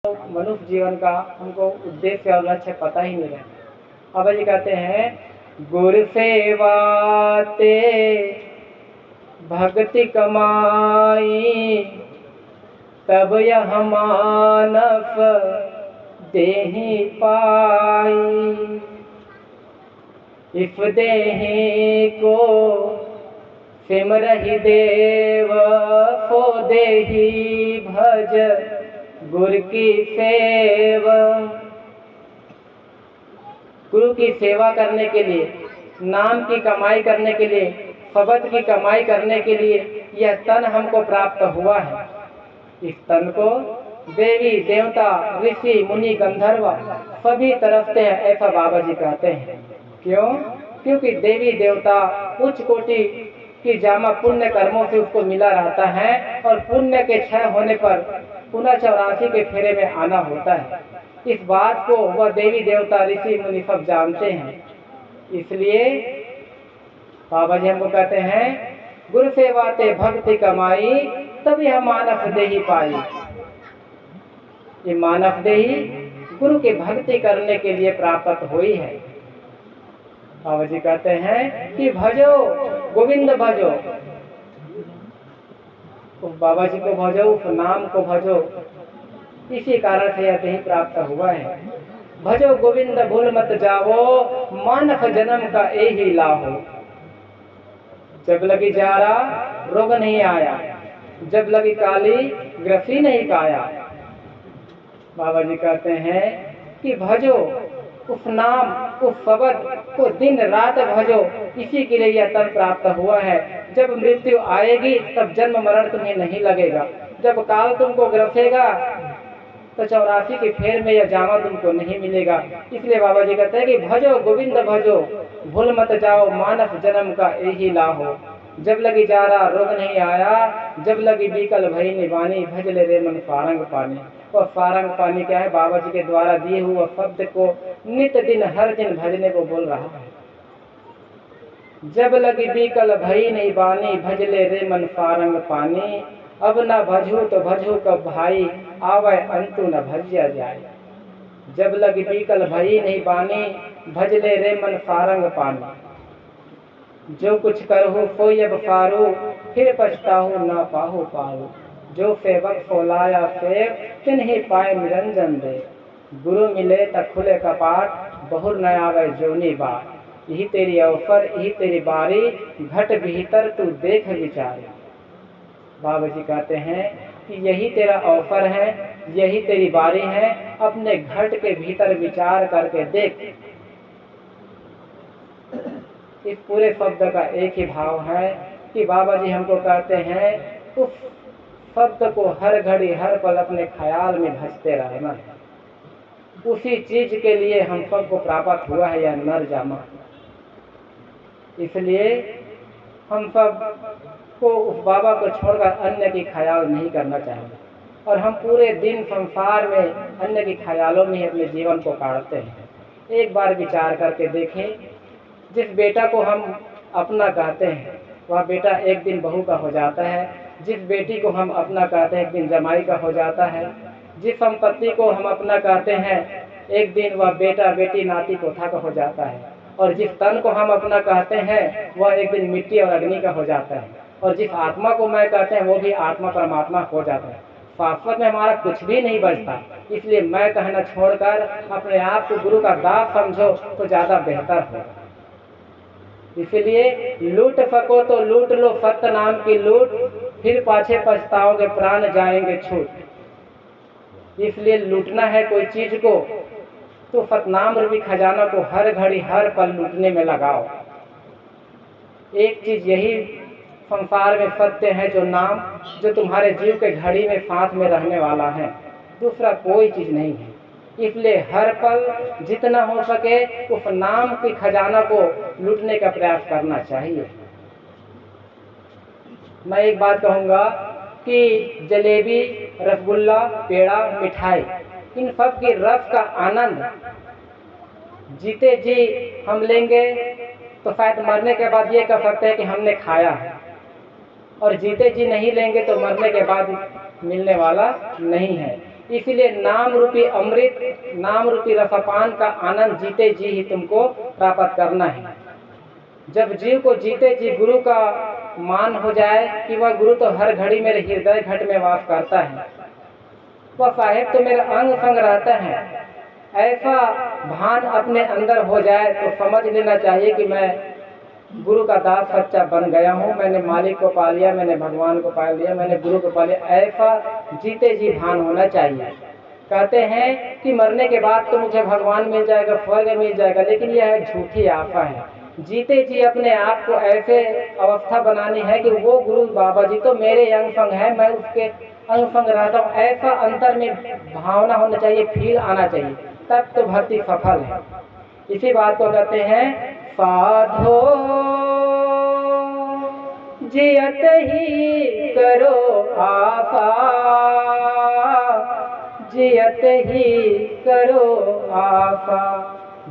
मनुष्य जीवन का हमको उद्देश्य और लक्ष्य पता ही नहीं रहता। अब जी कहते हैं गुरु सेवा ते भक्ति कमाई, तब यह मानव देहि पाई। इफ देहि को सिमरहि देव, सो देहि भज गुरु की सेवा। गुरु की सेवा करने के लिए, नाम की कमाई करने के लिए, शब्द की कमाई करने के लिए यह तन हमको प्राप्त हुआ है। इस तन को देवी देवता ऋषि मुनि गंधर्व सभी तरफते हैं, ऐसा बाबा जी कहते हैं। क्यों? क्योंकि देवी देवता उच्च कोटि की जामा पुण्य कर्मों से उसको मिला रहता है और पुण्य के क्षय होने पर पुनः 84 के फेरे में आना होता है। इस बात को वह देवी देवता ऋषि मुनि सब जानते हैं। इसलिए बाबा जी हमको कहते हैं गुरु सेवा ते भक्ति कमाई, तब यह मानव देहि पाई। ये मानव देहि गुरु की भक्ति करने के लिए प्राप्त हुई है। बाबा जी कहते हैं कि भजो गोविंद भजो, उस बाबा जी को भजो, उस नाम को भजो, इसी कारण से यह देहि प्राप्त हुआ है। भजो गोविंद भूल मत जाओ, मानव जन्म का यही लाहो। जब लगी जारा रोग नहीं आया, जब लगी काली ग्रसी नहीं काया। बाबा जी कहते हैं कि भजो उस नाम, उस शब्द को दिन रात भजो, इसी के लिए यह तन प्राप्त हुआ है। जब मृत्यु आएगी तब जन्म मरण तुम्हें नहीं लगेगा। जब काल तुमको ग्रसेगा तो 84 के फेर में यह जामा तुमको नहीं मिलेगा। इसलिए बाबा जी कहते हैं कि भजो गोविंद भजो, भूल मत जाओ, मानव जन्म का यही लाहो। जब लगी जारा रोग नहीं आया, जब लगी बीकल भई निवानी, भज ले रे मन सारंग पानी। और सारंग पानी क्या है? बाबा जी के द्वारा दिए हुए शब्द को नित दिन हर दिन भजने को बोल रहा है। जब लगी बीकल भई नहीं बानी, भज ले रे मन सारंग पानी। अब न भजू तो भजू कब भाई, आवे अंतु न भजिया जाए। जब लगी बीकल भई नहीं बानी, भज ले रे मन सारंग पानी। जो कुछ करहु सोई अब पारू, फिर पछताहु न पाहु पारू। जो सेवक सोलाया सेव, तिन्हीं पाए निरंजन दे। गुरु मिले त खुले कपाट, बहुर न आवे जोनी बात। यही तेरी अवसर, यही तेरी बारी, घट भीतर तू देख विचार। बाबा जी कहते हैं कि यही तेरा अवसर है, यही तेरी बारी है, अपने घट के भीतर विचार करके देख। इस पूरे शब्द का एक ही भाव है कि बाबा जी हमको कहते हैं उस शब्द को हर घड़ी हर पल अपने ख्याल में भजते रहना है। उसी चीज के लिए हम सबको प्राप्त हुआ है यह नर जामा। इसलिए हम सब को उस बाबा को छोड़कर अन्य की ख्याल नहीं करना चाहिए। और हम पूरे दिन संसार में अन्य के ख्यालों में अपने जीवन को काटते हैं। एक बार विचार करके देखें, जिस बेटा को हम अपना कहते हैं वह बेटा एक दिन बहू का हो जाता है। जिस बेटी को हम अपना कहते हैं एक दिन जमाई का हो जाता है। जिस संपत्ति को हम अपना कहते हैं एक दिन वह बेटा बेटी नाती पोता का हो जाता है। और जिस तन को हम अपना कहते हैं वह एक दिन मिट्टी और अग्नि का हो जाता है। और जिस आत्मा को मैं कहते हैं वो भी आत्मा परमात्मा हो जाता है। शाश्वत में हमारा कुछ भी नहीं बचता। इसलिए मैं कहना छोड़कर अपने आप को गुरु का दास समझो तो ज़्यादा बेहतर होगा। इसलिए लूट सको तो लूट लो सत्य नाम की लूट, फिर पाछे पछताओगे प्राण जाएंगे छूट। इसलिए लूटना है कोई चीज को तो सतनाम रूपी खजाना को हर घड़ी हर पल लूटने में लगाओ। एक चीज यही संसार में सत्य है, जो नाम, जो तुम्हारे जीव के घड़ी में साथ में रहने वाला है, दूसरा कोई चीज नहीं है। इसलिए हर पल जितना हो सके उस नाम की खजाना को लूटने का प्रयास करना चाहिए। मैं एक बात कहूँगा कि जलेबी, रसगुल्ला, पेड़ा, मिठाई, इन सब की रस का आनंद जीते जी हम लेंगे तो शायद मरने के बाद ये कह सकते हैं कि हमने खाया है। और जीते जी नहीं लेंगे तो मरने के बाद मिलने वाला नहीं है। इसलिए नाम रूपी अमृत, नाम रूपी रसपान का आनंद जीते जी ही तुमको प्राप्त करना है। जब जीव को जीते जी गुरु का मान हो जाए कि वह गुरु तो हर घड़ी मेरे हृदय घट में वास करता है, वह साहेब तो मेरा अंग संग रहता है, ऐसा भान अपने अंदर हो जाए तो समझ लेना चाहिए कि मैं गुरु का दास सच्चा बन गया हूँ। मैंने मालिक को पा लिया, मैंने भगवान को पा लिया, मैंने गुरु को पा लिया, ऐसा जीते जी भान होना चाहिए। कहते हैं कि मरने के बाद तो मुझे भगवान मिल जाएगा, स्वर्ग मिल जाएगा, लेकिन यह झूठी आशा है। जीते जी अपने आप को ऐसे अवस्था बनानी है कि वो गुरु बाबा जी तो मेरे अंग संग है, मैं उसके अंग संग रहता हूँ, ऐसा अंतर में भावना होना चाहिए, फील आना चाहिए, तब तो भक्ति सफल है। इसी बात को कहते हैं साधो जियत ही करो आशा, जियत ही करो आशा।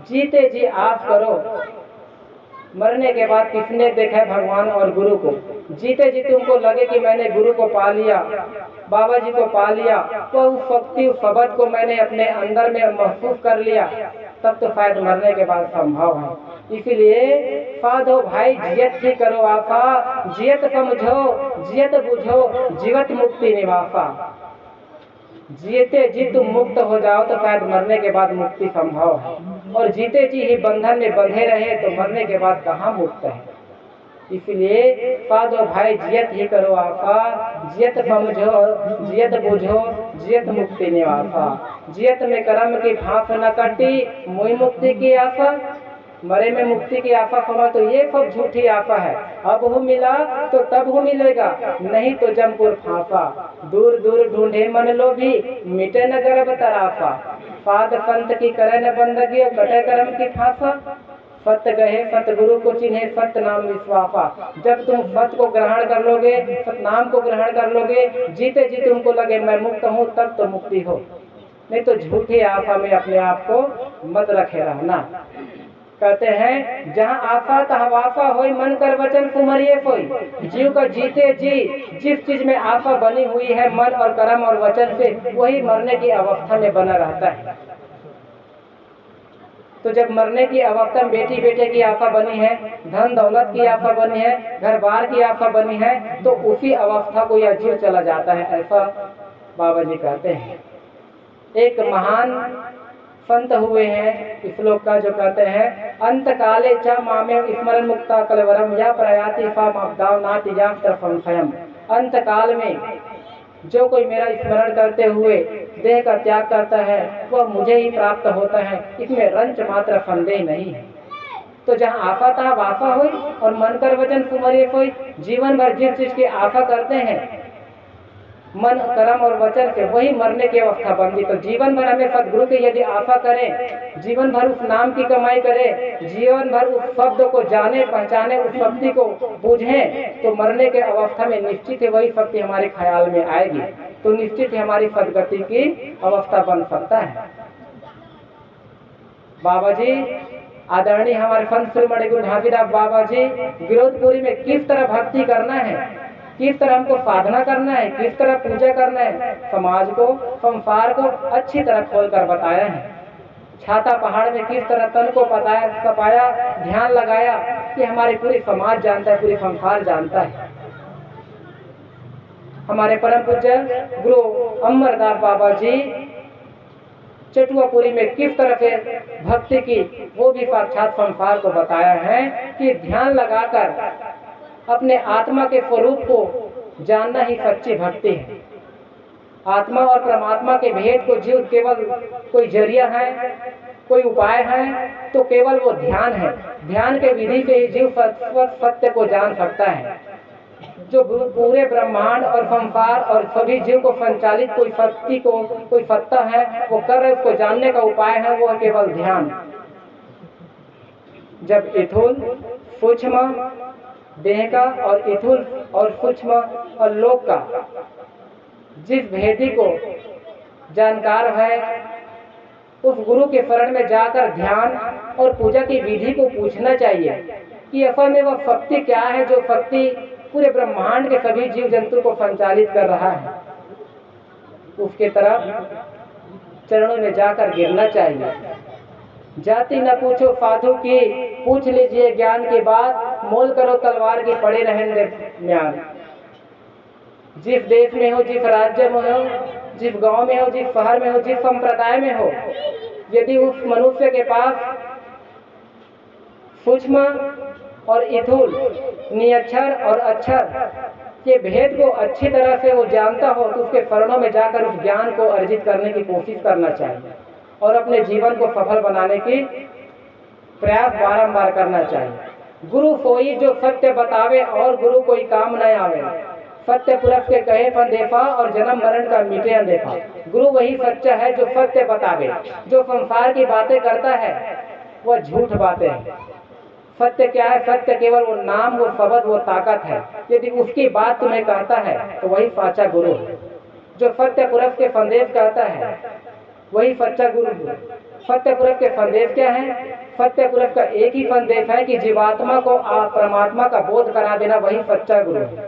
जीते जी आस करो। मरने के बाद किसने देखा है भगवान और गुरु को? जीते जी तुमको लगे कि मैंने गुरु को पा लिया, बाबा जी को पा लिया, तो उस शक्ति उस शब्द को मैंने अपने अंदर में महसूस कर लिया, तब तो शायद मरने के बाद संभव है। इसीलिए साधो भाई जियत ही करो आशा, जियत समझो जियत बुझो जीवत मुक्ति निवासा। जीते जी तुम मुक्त हो जाओ तो शायद मरने के बाद मुक्ति संभव है, और जीते जी ही बंधन में बंधे रहे तो मरने के बाद कहाँ मुक्त है। इसलिए साधो भाई जियत ही करो आशा, जियत समझो जियत बुझो जियत मुक्ति निवासा। जियत में कर्म की फांस न कटी, मुई मुक्ति की आशा। मरे में मुक्ति की आशा समझ तो ये सब झूठी आशा है। अब हूँ मिला तो तब हूँ मिलेगा, नहीं तो जमपुर फांसा। दूर दूर ढूंढे मन लोभी, मिटे न गर्भ तरासा। साध संत की करे न बंदगी, कटे कर्म की फांसा। सत्य कहे सतगुरु को चिन्हे, सत्य नाम विश्वासा। जब तुम सत्य को ग्रहण कर लोगे, सत्य नाम को ग्रहण कर लोगे, जीते जी तुमको लगे मैं मुक्त हूँ, तब तो मुक्ति हो, नहीं तो झूठी आशा में अपने आप को मत रखे रहना। कहते हैं जहाँ आशा तहाँ वासा होई, मन कर वचन सुमरिए कोई। जीव का जीते जी जिस चीज में आशा बनी हुई है मन और कर्म और वचन से, वही मरने की अवस्था में बना रहता है। तो जब मरने की अवस्था में बेटी बेटे की आशा बनी है, धन दौलत की आशा बनी है, घर बार की आशा बनी है, तो उसी अवस्था को यह जीव चला जाता है, ऐसा बाबा जी कहते हैं। एक महान संत हुए हैं इस श्लोक का, जो कहते हैं अंत काले च मामे स्मरण मुक्ता कलवरम या प्रयाति सा मापदाव नाति संशयम। अंत काल में जो कोई मेरा स्मरण करते हुए देह का त्याग करता है, वह मुझे ही प्राप्त होता है, इसमें रंच मात्र संदेह नहीं है। तो जहाँ आशा तहाँ वासा हो, और मन कर वचन सुमरिए कोई। जीवन भर जिस चीज की आशा करते हैं मन कर्म और वचन से, वही मरने की अवस्था बनती। तो जीवन भर हमें सदगुरु की यदि आशा करें, जीवन भर उस नाम की कमाई करें, जीवन भर उस शब्द को जाने पहचाने, उस शक्ति को बूझें, तो मरने के अवस्था में निश्चित है वही शक्ति हमारे ख्याल में आएगी, तो निश्चित है हमारी सदगति की अवस्था बन सकता है। बाबा जी आदरणीय हमारे संत श्री गुरु घासीदास बाबा जी विरोधपुरी में किस तरह भक्ति करना है, किस तरह हमको साधना करना है, किस तरह पूजा करना है, समाज को संसार को अच्छी तरह खोलकर बताया है। छाता पहाड़ में किस तरह तन को तपाया, ध्यान लगाया कि हमारी पूरी समाज जानता है, पूरी संसार जानता है। हमारे परम पूज्य गुरु अमरदास बाबा जी चटुआपुरी में किस तरह से भक्ति की, वो भी साक्षात संसार को बताया है कि ध्यान लगाकर अपने आत्मा के स्वरूप को जानना ही सच्ची भक्ति है। आत्मा और परमात्मा के भेद को जीव केवल कोई जरिया है, कोई उपाय है, तो केवल वो ध्यान है। ध्यान के विधि से ही जीव सत्य को जान सकता है। जो पूरे ब्रह्मांड और संसार और सभी जीव को संचालित कोई शक्ति को, कोई सत्ता है, वो कर रहे, उसको जानने का उपाय है, वो केवल ध्यान। जब स्थूल सूक्ष्म देह का और स्थूल और सूक्ष्म और लोक का जिस भेदी को जानकार है, उस गुरु के शरण में जाकर ध्यान और पूजा की विधि को पूछना चाहिए कि असल में वह शक्ति क्या है, जो शक्ति पूरे ब्रह्मांड के सभी जीव जंतु को संचालित कर रहा है। उसके तरफ चरणों में जाकर गिरना चाहिए। जाति न पूछो साधु की, पूछ लीजिए ज्ञान की बात, मोल करो तलवार की पड़े रहेंगे म्यान। जिस देश में हो, जिस राज्य में हो, जिस गांव में हो, जिस शहर में हो, जिस संप्रदाय में हो, यदि उस मनुष्य के पास सूक्ष्म और स्थूल, निअक्षर और अक्षर के भेद को अच्छी तरह से वो जानता हो, तो उसके शरणों में जाकर उस ज्ञान को अर्जित करने की कोशिश करना चाहिए और अपने जीवन को सफल बनाने की प्रयास बारंबार करना चाहिए। गुरु सोई जो सत्य बतावे और गुरु कोई काम न आवे, सत्य पुरुष के कहे संदेशा और जन्म मरण का मिटे अनदेखा। गुरु वही सच्चा है जो सत्य बतावे, जो संसार की बातें करता है वह झूठ बातें हैं। सत्य क्या है? सत्य केवल वो नाम, वो शब्द, वो ताकत है। यदि उसकी बात तुम्हें कहता है तो वही सच्चा गुरु है। जो सत्य पुरुष के संदेश कहता है वही सच्चा गुरु है। सत्य पुरुष के संदेश क्या है? सत्य पुरुष का एक ही संदेश है कि जीवात्मा को परमात्मा का बोध करा देना, वही सच्चा गुरु है।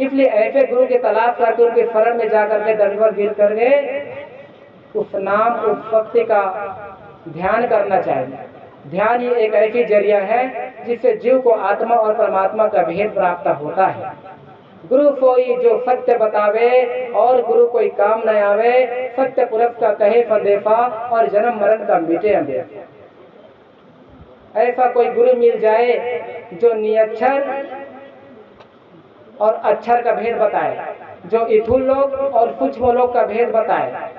इसलिए ऐसे गुरु की तलाश करके उनके शरण में जाकर के दंडवत गिर करके उस नाम, उस शक्ति का ध्यान करना चाहिए। ध्यान ही एक ऐसी जरिया है जिससे जीव को आत्मा और परमात्मा का भेद प्राप्त होता है। गुरु कोई जो सत्य बतावे और गुरु कोई काम न आवे, सत्य पुरुष का कहे संदेशा और जन्म मरण का मिटे अंदेशा। ऐसा कोई गुरु मिल जाए जो निअक्षर और अक्षर का भेद बताए, जो स्थूल लोक और सूक्ष्म लोक का भेद बताए,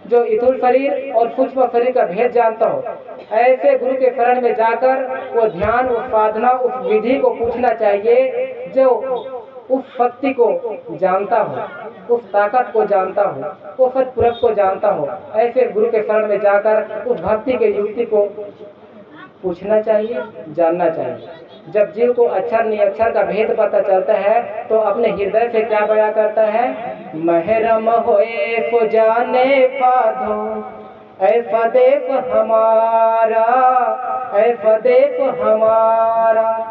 जो स्थूल शरीर और सूक्ष्म शरीर का भेद जानता हो, ऐसे गुरु के शरण में जाकर वो ध्यान, उस साधना, उस विधि को पूछना चाहिए जो उस शक्ति को जानता हो, उस ताकत को जानता हो, उस सत्पुरुष को जानता हो। ऐसे गुरु के शरण में जाकर उस भक्ति के युक्ति को पूछना चाहिए, जानना चाहिए। जब जीव को अक्षर निअक्षर का भेद पता चलता है तो अपने हृदय से क्या बयां करता है? महरम होए सो जाने साधो, ऐसा देश हमारा, ऐसा देश हमारा।